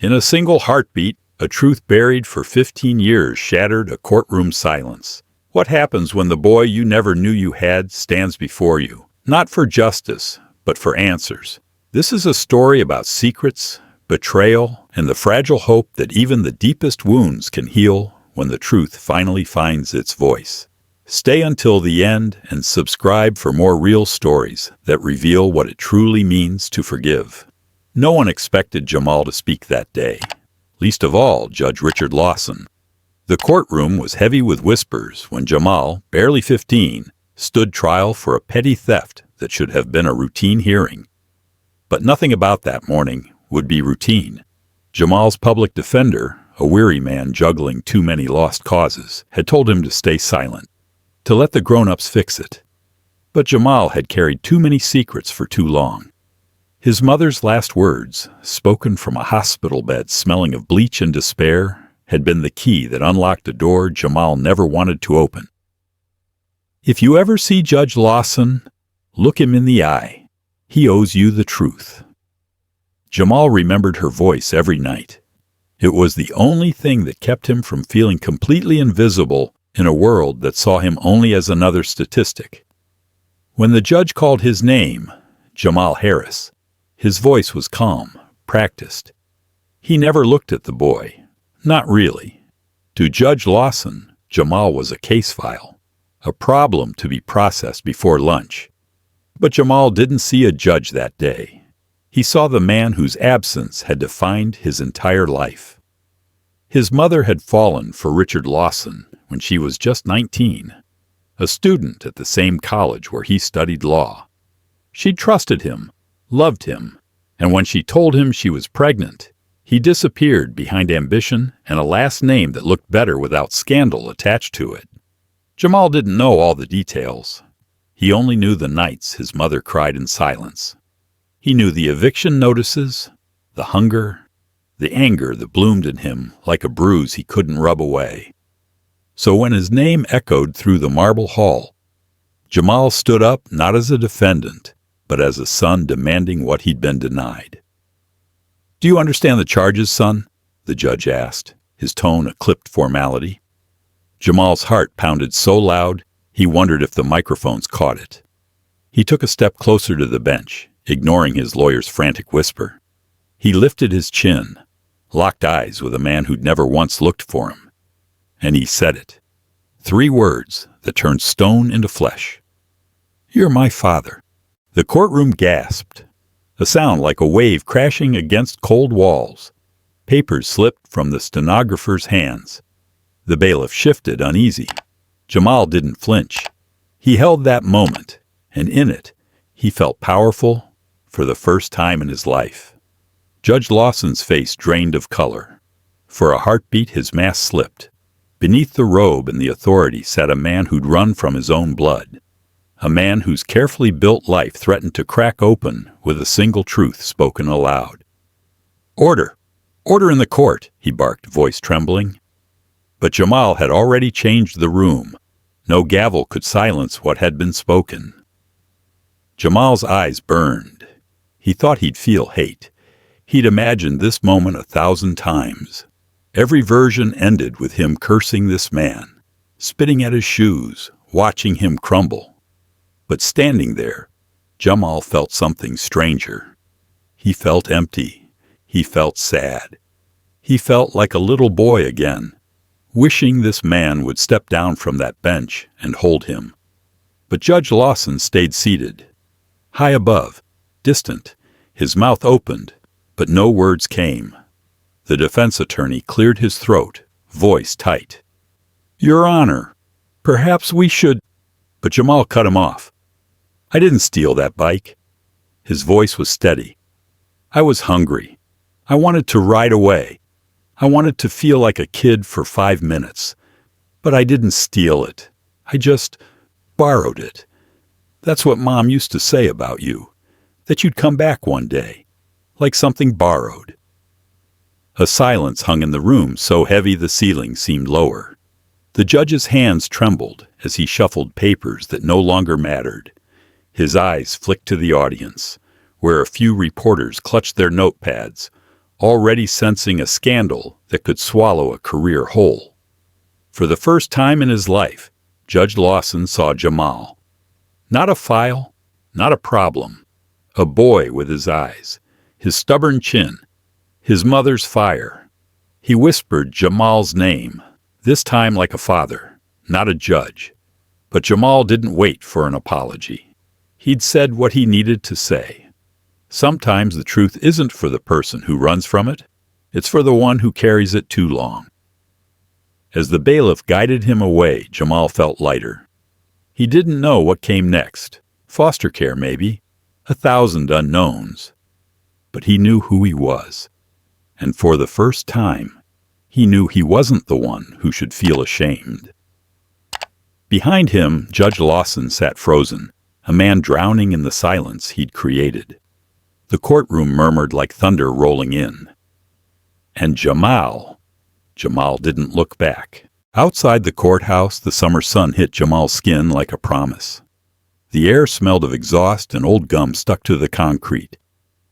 In a single heartbeat, a truth buried for 15 years shattered a courtroom silence. What happens when the boy you never knew you had stands before you? Not for justice, but for answers. This is a story about secrets, betrayal, and the fragile hope that even the deepest wounds can heal when the truth finally finds its voice. Stay until the end and subscribe for more real stories that reveal what it truly means to forgive. No one expected Jamal to speak that day, least of all Judge Richard Lawson. The courtroom was heavy with whispers when Jamal, barely 15, stood trial for a petty theft that should have been a routine hearing. But nothing about that morning would be routine. Jamal's public defender, a weary man juggling too many lost causes, had told him to stay silent, to let the grown-ups fix it. But Jamal had carried too many secrets for too long. His mother's last words, spoken from a hospital bed smelling of bleach and despair, had been the key that unlocked a door Jamal never wanted to open. If you ever see Judge Lawson, look him in the eye. He owes you the truth. Jamal remembered her voice every night. It was the only thing that kept him from feeling completely invisible in a world that saw him only as another statistic. When the judge called his name, Jamal Harris, his voice was calm, practiced. He never looked at the boy. Not really. To Judge Lawson, Jamal was a case file, a problem to be processed before lunch. But Jamal didn't see a judge that day. He saw the man whose absence had defined his entire life. His mother had fallen for Richard Lawson when she was just 19, a student at the same college where he studied law. She trusted him, loved him, and when she told him she was pregnant, he disappeared behind ambition and a last name that looked better without scandal attached to it. Jamal didn't know all the details. He only knew the nights his mother cried in silence. He knew the eviction notices, the hunger, the anger that bloomed in him like a bruise he couldn't rub away. So when his name echoed through the marble hall, Jamal stood up not as a defendant, but as a son demanding what he'd been denied. "Do you understand the charges, son?" the judge asked, his tone a clipped formality. Jamal's heart pounded so loud he wondered if the microphones caught it. He took a step closer to the bench, ignoring his lawyer's frantic whisper. He lifted his chin, locked eyes with a man who'd never once looked for him. And he said it. 3 words that turned stone into flesh. "You're my father." The courtroom gasped, a sound like a wave crashing against cold walls. Papers slipped from the stenographer's hands. The bailiff shifted, uneasy. Jamal didn't flinch. He held that moment, and in it, he felt powerful for the first time in his life. Judge Lawson's face drained of color. For a heartbeat, his mask slipped. Beneath the robe and the authority sat a man who'd run from his own blood. A man whose carefully built life threatened to crack open with a single truth spoken aloud. "Order! Order in the court!" he barked, voice trembling. But Jamal had already changed the room. No gavel could silence what had been spoken. Jamal's eyes burned. He thought he'd feel hate. He'd imagined this moment 1,000 times. Every version ended with him cursing this man, spitting at his shoes, watching him crumble. But standing there, Jamal felt something stranger. He felt empty. He felt sad. He felt like a little boy again, wishing this man would step down from that bench and hold him. But Judge Lawson stayed seated, high above, distant. His mouth opened, but no words came. The defense attorney cleared his throat, voice tight. "Your Honor, perhaps we should—" But Jamal cut him off. "I didn't steal that bike." His voice was steady. "I was hungry. I wanted to ride away. I wanted to feel like a kid for 5 minutes. But I didn't steal it. I just borrowed it. That's what Mom used to say about you, that you'd come back one day, like something borrowed." A silence hung in the room so heavy the ceiling seemed lower. The judge's hands trembled as he shuffled papers that no longer mattered. His eyes flicked to the audience, where a few reporters clutched their notepads, already sensing a scandal that could swallow a career whole. For the first time in his life, Judge Lawson saw Jamal. Not a file, not a problem. A boy with his eyes, his stubborn chin, his mother's fire. He whispered Jamal's name, this time like a father, not a judge. But Jamal didn't wait for an apology. He'd said what he needed to say. Sometimes the truth isn't for the person who runs from it. It's for the one who carries it too long. As the bailiff guided him away, Jamal felt lighter. He didn't know what came next. Foster care, maybe. 1,000 unknowns. But he knew who he was. And for the first time, he knew he wasn't the one who should feel ashamed. Behind him, Judge Lawson sat frozen, a man drowning in the silence he'd created. The courtroom murmured like thunder rolling in. And Jamal didn't look back. Outside the courthouse, the summer sun hit Jamal's skin like a promise. The air smelled of exhaust and old gum stuck to the concrete.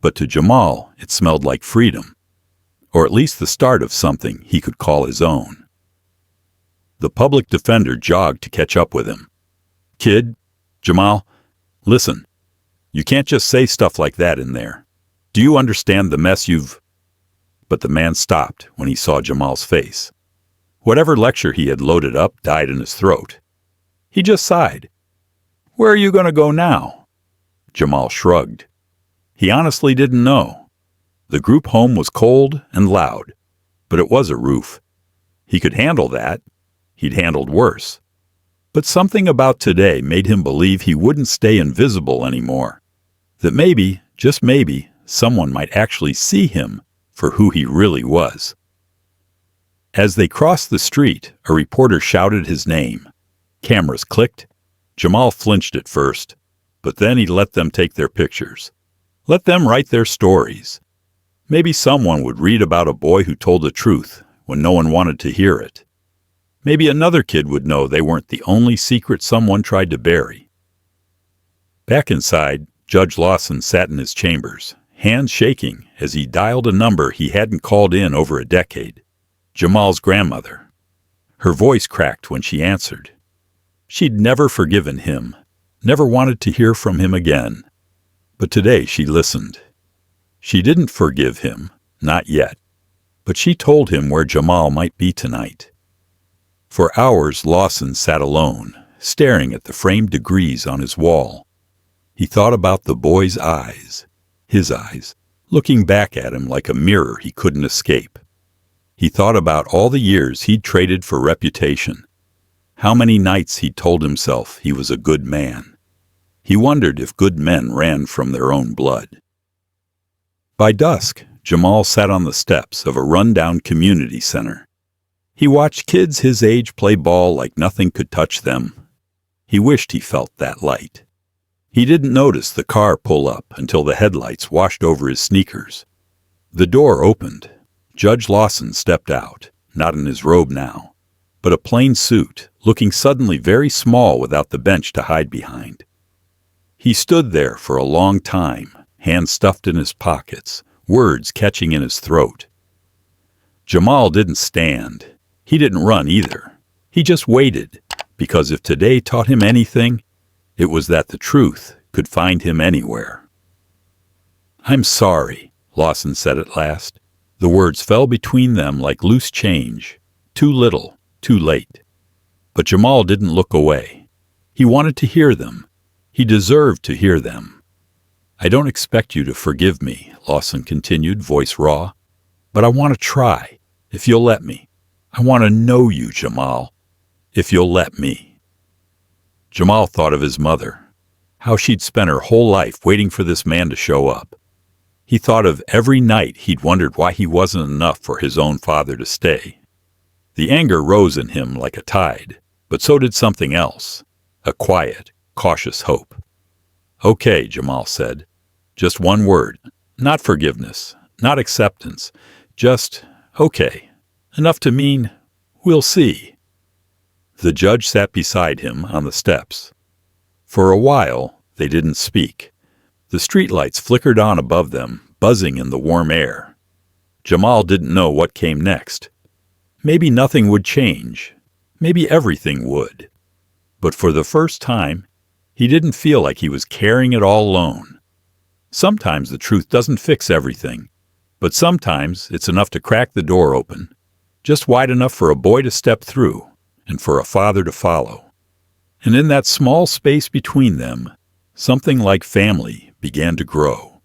But to Jamal, it smelled like freedom. Or at least the start of something he could call his own. The public defender jogged to catch up with him. "Kid, Jamal, listen. You can't just say stuff like that in there. Do you understand the mess you've—" But the man stopped when he saw Jamal's face. Whatever lecture he had loaded up died in his throat. He just sighed. "Where are you going to go now?" Jamal shrugged. He honestly didn't know. The group home was cold and loud, but it was a roof. He could handle that. He'd handled worse. But something about today made him believe he wouldn't stay invisible anymore. That maybe, just maybe, someone might actually see him for who he really was. As they crossed the street, a reporter shouted his name. Cameras clicked. Jamal flinched at first, but then he let them take their pictures. Let them write their stories. Maybe someone would read about a boy who told the truth when no one wanted to hear it. Maybe another kid would know they weren't the only secret someone tried to bury. Back inside, Judge Lawson sat in his chambers, hands shaking as he dialed a number he hadn't called in over a decade. Jamal's grandmother. Her voice cracked when she answered. She'd never forgiven him, never wanted to hear from him again. But today she listened. She didn't forgive him, not yet, but she told him where Jamal might be tonight. For hours Lawson sat alone, staring at the framed degrees on his wall. He thought about the boy's eyes, his eyes, looking back at him like a mirror he couldn't escape. He thought about all the years he'd traded for reputation, how many nights he'd told himself he was a good man. He wondered if good men ran from their own blood. By dusk, Jamal sat on the steps of a rundown community center. He watched kids his age play ball like nothing could touch them. He wished he felt that light. He didn't notice the car pull up until the headlights washed over his sneakers. The door opened. Judge Lawson stepped out, not in his robe now, but a plain suit, looking suddenly very small without the bench to hide behind. He stood there for a long time, hands stuffed in his pockets, words catching in his throat. Jamal didn't stand. He didn't run either. He just waited, because if today taught him anything, it was that the truth could find him anywhere. "I'm sorry," Lawson said at last. The words fell between them like loose change. Too little, too late. But Jamal didn't look away. He wanted to hear them. He deserved to hear them. "I don't expect you to forgive me," Lawson continued, voice raw. "But I want to try, if you'll let me. I want to know you, Jamal, if you'll let me." Jamal thought of his mother, how she'd spent her whole life waiting for this man to show up. He thought of every night he'd wondered why he wasn't enough for his own father to stay. The anger rose in him like a tide, but so did something else, a quiet, cautious hope. "Okay," Jamal said. Just one word, not forgiveness, not acceptance, just okay. Enough to mean, we'll see. The judge sat beside him on the steps. For a while, they didn't speak. The streetlights flickered on above them, buzzing in the warm air. Jamal didn't know what came next. Maybe nothing would change. Maybe everything would. But for the first time, he didn't feel like he was carrying it all alone. Sometimes the truth doesn't fix everything, but sometimes it's enough to crack the door open, just wide enough for a boy to step through and for a father to follow. And in that small space between them, something like family began to grow.